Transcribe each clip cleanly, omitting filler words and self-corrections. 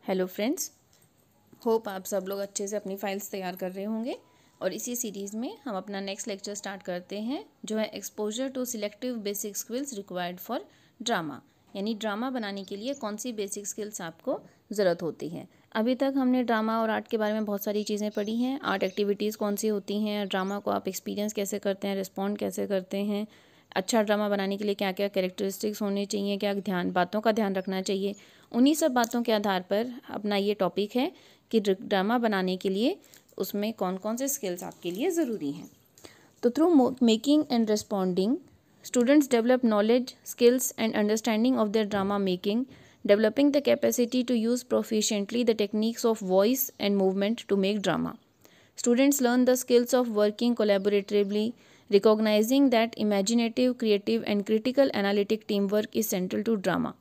Hello friends, hope आप सब लोग अच्छे से अपनी फाइल्स तैयार कर रहे होंगे। और इसी सीरीज़ में हम अपना नेक्स्ट लेक्चर स्टार्ट करते हैं, जो है exposure to selective basic skills required for drama. यानी ड्रामा बनाने के लिए कौन सी बेसिक स्किल्स आपको ज़रूरत होती है। अभी तक हमने ड्रामा और आर्ट के बारे में बहुत सारी चीज़ें पढ़ी हैं। आर्ट एक्टिविटीज़ कौन सी होती हैं, ड्रामा को आप एक्सपीरियंस कैसे करते हैं, रिस्पॉन्ड कैसे करते हैं, अच्छा ड्रामा बनाने के लिए क्या क्या कैरेक्टरिस्टिक्स होने चाहिए, क्या बातों का ध्यान रखना चाहिए। उन्हीं सब बातों के आधार पर अपना ये टॉपिक है कि ड्रामा बनाने के लिए उसमें कौन कौन से स्किल्स आपके लिए ज़रूरी हैं। तो through making and responding students develop knowledge, skills and understanding of their drama making, developing the capacity to use proficiently the techniques of voice and movement to make drama. Students learn the skills of working collaboratively, recognizing that imaginative, creative, and critical analytic teamwork is central to drama.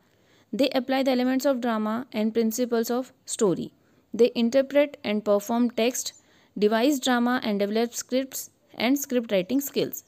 They apply the elements of drama and principles of story. They interpret and perform text, devise drama, and develop scripts and script writing skills.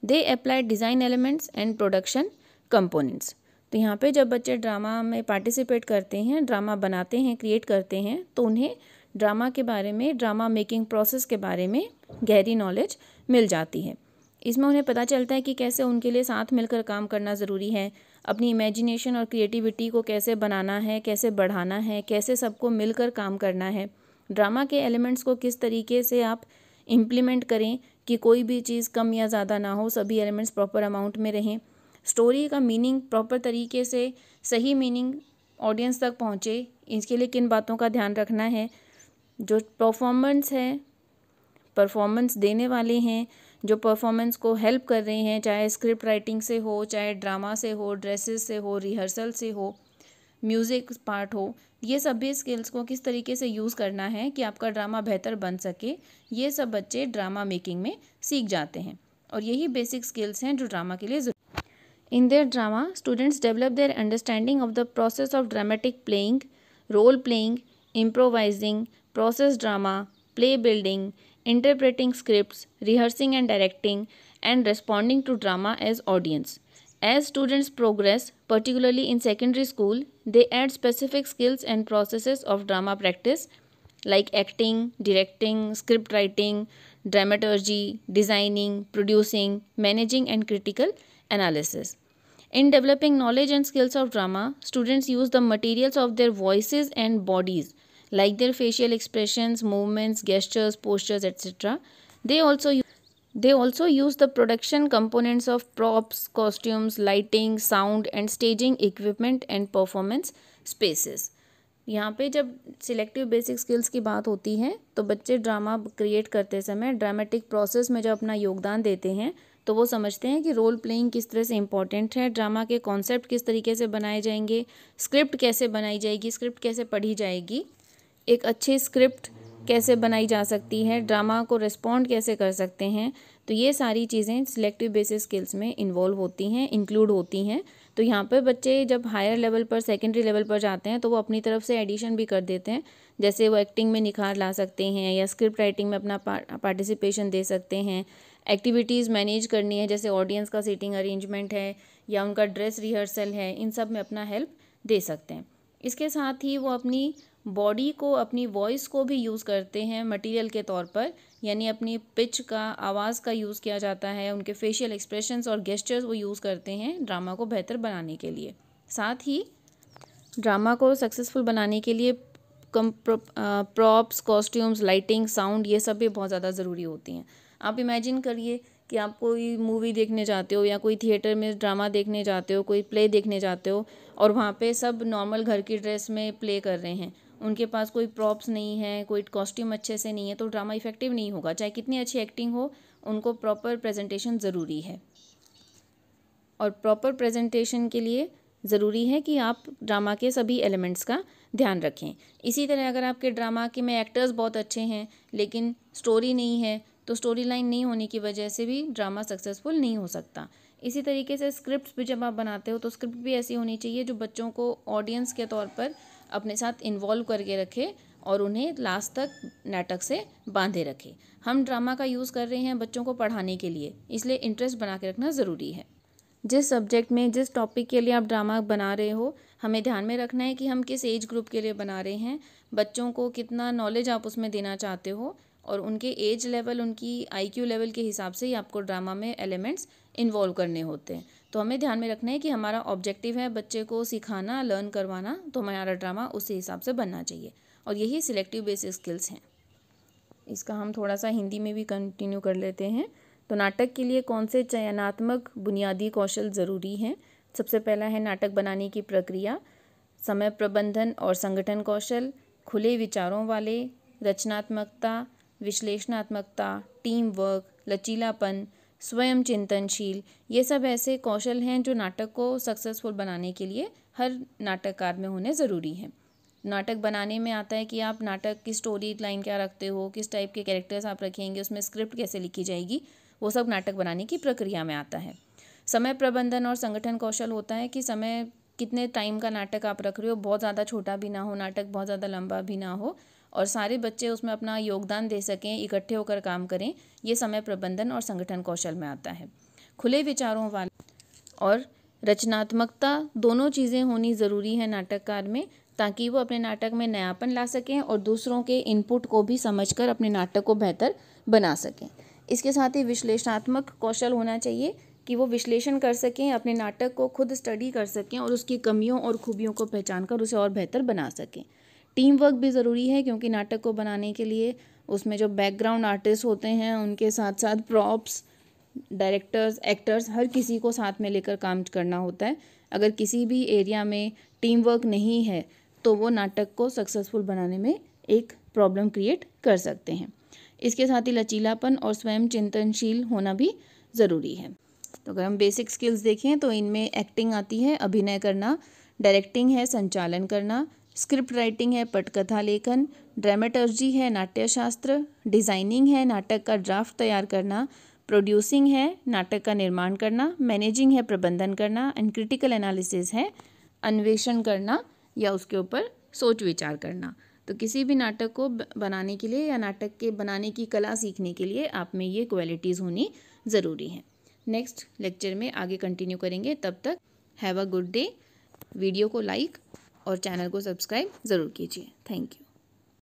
They apply design elements and production components. तो यहाँ पे जब बच्चे drama में participate करते हैं, drama बनाते हैं, क्रिएट करते हैं, तो उन्हें ड्रामा के बारे में, ड्रामा मेकिंग प्रोसेस के बारे में गहरी नॉलेज मिल जाती है। इसमें उन्हें पता चलता है कि कैसे उनके लिए साथ मिलकर काम करना ज़रूरी है, अपनी इमेजिनेशन और क्रिएटिविटी को कैसे बनाना है, कैसे बढ़ाना है, कैसे सबको मिलकर काम करना है, ड्रामा के एलिमेंट्स को किस तरीके से आप इम्प्लीमेंट करें कि कोई भी चीज़ कम या ज़्यादा ना हो, सभी एलिमेंट्स प्रॉपर अमाउंट में रहें, स्टोरी का मीनिंग प्रॉपर तरीके से, सही मीनिंग ऑडियंस तक पहुँचे, इसके लिए किन बातों का ध्यान रखना है। जो परफॉर्मेंस है, परफॉर्मेंस देने वाले हैं, जो परफॉर्मेंस को हेल्प कर रहे हैं, चाहे स्क्रिप्ट राइटिंग से हो, चाहे ड्रामा से हो, ड्रेसेस से हो, रिहर्सल से हो, म्यूज़िक पार्ट हो, ये सभी स्किल्स को किस तरीके से यूज़ करना है कि आपका ड्रामा बेहतर बन सके, ये सब बच्चे ड्रामा मेकिंग में सीख जाते हैं। और यही बेसिक स्किल्स हैं जो ड्रामा के लिए In their drama, students develop their understanding of the process of dramatic playing, role playing, improvising, process drama, play building, interpreting scripts, rehearsing and directing, and responding to drama as audience. As students progress, particularly in secondary school, they add specific skills and processes of drama practice like acting, directing, script writing, dramaturgy, designing, producing, managing, and critical analysis. In developing knowledge and skills of drama, students use the materials of their voices and bodies, like their facial expressions, movements, gestures, postures, etc. They also use the production components of props, costumes, lighting, sound, and staging equipment and performance spaces. यहाँ पे जब selective basic skills की बात होती है तो बच्चे drama create करते समय ड्रामेटिक प्रोसेस में जब अपना योगदान देते हैं तो वो समझते हैं कि रोल प्लेइंग किस तरह से इम्पॉर्टेंट है, ड्रामा के कॉन्सेप्ट किस तरीके से बनाए जाएंगे, स्क्रिप्ट कैसे बनाई जाएगी, स्क्रिप्ट कैसे पढ़ी जाएगी, एक अच्छी स्क्रिप्ट कैसे बनाई जा सकती है, ड्रामा को रिस्पॉन्ड कैसे कर सकते हैं। तो ये सारी चीज़ें सिलेक्टिव बेसिक स्किल्स में इन्वॉल्व होती हैं, इंक्लूड होती हैं। तो यहाँ पर बच्चे जब हायर लेवल पर, सेकेंडरी लेवल पर जाते हैं तो वो अपनी तरफ से एडिशन भी कर देते हैं। जैसे वो एक्टिंग में निखार ला सकते हैं या स्क्रिप्ट राइटिंग में अपना पार्टिसिपेशन दे सकते हैं, एक्टिविटीज़ मैनेज करनी है जैसे ऑडियंस का सीटिंग अरेंजमेंट है या उनका ड्रेस रिहर्सल है, इन सब में अपना हेल्प दे सकते हैं। इसके साथ ही वो अपनी बॉडी को, अपनी वॉइस को भी यूज़ करते हैं मटेरियल के तौर पर, यानी अपनी पिच का, आवाज़ का यूज़ किया जाता है, उनके फेशियल एक्सप्रेशंस और गेस्चर्स वो यूज़ करते हैं ड्रामा को बेहतर बनाने के लिए। साथ ही ड्रामा को सक्सेसफुल बनाने के लिए प्रॉप्स, कॉस्ट्यूम्स, लाइटिंग, साउंड, ये सब भी बहुत ज़्यादा ज़रूरी होती हैं। आप इमेजिन करिए कि आप कोई मूवी देखने जाते हो या कोई थिएटर में ड्रामा देखने जाते हो, कोई प्ले देखने जाते हो और वहाँ पे सब नॉर्मल घर की ड्रेस में प्ले कर रहे हैं, उनके पास कोई प्रॉप्स नहीं है, कोई कॉस्ट्यूम अच्छे से नहीं है, तो ड्रामा इफेक्टिव नहीं होगा। चाहे कितनी अच्छी एक्टिंग हो, उनको प्रॉपर प्रेजेंटेशन ज़रूरी है। और प्रॉपर प्रेजेंटेशन के लिए ज़रूरी है कि आप ड्रामा के सभी एलिमेंट्स का ध्यान रखें। इसी तरह अगर आपके ड्रामा के में एक्टर्स बहुत अच्छे हैं लेकिन स्टोरी नहीं है, तो स्टोरी लाइन नहीं होने की वजह से भी ड्रामा सक्सेसफुल नहीं हो सकता। इसी तरीके से स्क्रिप्ट्स भी जब आप बनाते हो तो स्क्रिप्ट भी ऐसी होनी चाहिए जो बच्चों को ऑडियंस के तौर पर अपने साथ इन्वॉल्व करके रखे और उन्हें लास्ट तक नाटक से बांधे रखे। हम ड्रामा का यूज़ कर रहे हैं बच्चों को पढ़ाने के लिए, इसलिए इंटरेस्ट बना के रखना ज़रूरी है। जिस सब्जेक्ट में, जिस टॉपिक के लिए आप ड्रामा बना रहे हो, हमें ध्यान में रखना है कि हम किस एज ग्रुप के लिए बना रहे हैं, बच्चों को कितना नॉलेज आप उसमें देना चाहते हो, और उनके एज लेवल, उनकी IQ लेवल के हिसाब से ही आपको ड्रामा में एलिमेंट्स इन्वॉल्व करने होते हैं। तो हमें ध्यान में रखना है कि हमारा ऑब्जेक्टिव है बच्चे को सिखाना, लर्न करवाना, तो हमारा ड्रामा उसी हिसाब से बनना चाहिए, और यही सिलेक्टिव बेसिक स्किल्स हैं। इसका हम थोड़ा सा हिंदी में भी कंटिन्यू कर लेते हैं। तो नाटक के लिए कौन से चयनात्मक बुनियादी कौशल ज़रूरी हैं? सबसे पहला है नाटक बनाने की प्रक्रिया, समय प्रबंधन और संगठन कौशल, खुले विचारों वाले, रचनात्मकता, विश्लेषणात्मकता, टीम वर्क, लचीलापन, स्वयं चिंतनशील। ये सब ऐसे कौशल हैं जो नाटक को सक्सेसफुल बनाने के लिए हर नाटककार में होने ज़रूरी हैं। नाटक बनाने में आता है कि आप नाटक की स्टोरी लाइन क्या रखते हो, किस टाइप के कैरेक्टर्स आप रखेंगे, उसमें स्क्रिप्ट कैसे लिखी जाएगी, वो सब नाटक बनाने की प्रक्रिया में आता है। समय प्रबंधन और संगठन कौशल होता है कि समय कितने टाइम का नाटक आप रख रहे हो, बहुत ज़्यादा छोटा भी ना हो नाटक, बहुत ज़्यादा लंबा भी ना हो, और सारे बच्चे उसमें अपना योगदान दे सकें, इकट्ठे होकर काम करें। ये समय प्रबंधन और संगठन कौशल में आता है। खुले विचारों वाले और रचनात्मकता, दोनों चीज़ें होनी ज़रूरी है नाटककार में, ताकि वो अपने नाटक में नयापन ला सकें और दूसरों के इनपुट को भी समझकर अपने नाटक को बेहतर बना सकें। इसके साथ ही विश्लेषणात्मक कौशल होना चाहिए कि वो विश्लेषण कर सकें, अपने नाटक को खुद स्टडी कर सकें और उसकी कमियों और खूबियों को पहचान कर उसे और बेहतर बना सकें। टीम वर्क भी ज़रूरी है, क्योंकि नाटक को बनाने के लिए उसमें जो बैकग्राउंड आर्टिस्ट होते हैं, उनके साथ साथ प्रॉप्स, डायरेक्टर्स, एक्टर्स, हर किसी को साथ में लेकर काम करना होता है। अगर किसी भी एरिया में टीम वर्क नहीं है तो वो नाटक को सक्सेसफुल बनाने में एक प्रॉब्लम क्रिएट कर सकते हैं। इसके साथ ही लचीलापन और स्वयं चिंतनशील होना भी ज़रूरी है। तो अगर हम बेसिक स्किल्स देखें तो इनमें एक्टिंग आती है, अभिनय करना, डायरेक्टिंग है, संचालन करना, स्क्रिप्ट राइटिंग है, पटकथा लेखन, ड्रामेटर्जी है, नाट्यशास्त्र, डिज़ाइनिंग है, नाटक का ड्राफ्ट तैयार करना, प्रोड्यूसिंग है, नाटक का निर्माण करना, मैनेजिंग है, प्रबंधन करना, एंड क्रिटिकल एनालिसिस है, अन्वेषण करना या उसके ऊपर सोच विचार करना। तो किसी भी नाटक को बनाने के लिए या नाटक के बनाने की कला सीखने के लिए आप में ये क्वालिटीज़ होनी ज़रूरी हैं। नेक्स्ट लेक्चर में आगे कंटिन्यू करेंगे। तब तक have a good day. Video को लाइक और चैनल को सब्सक्राइब ज़रूर कीजिए। Thank you.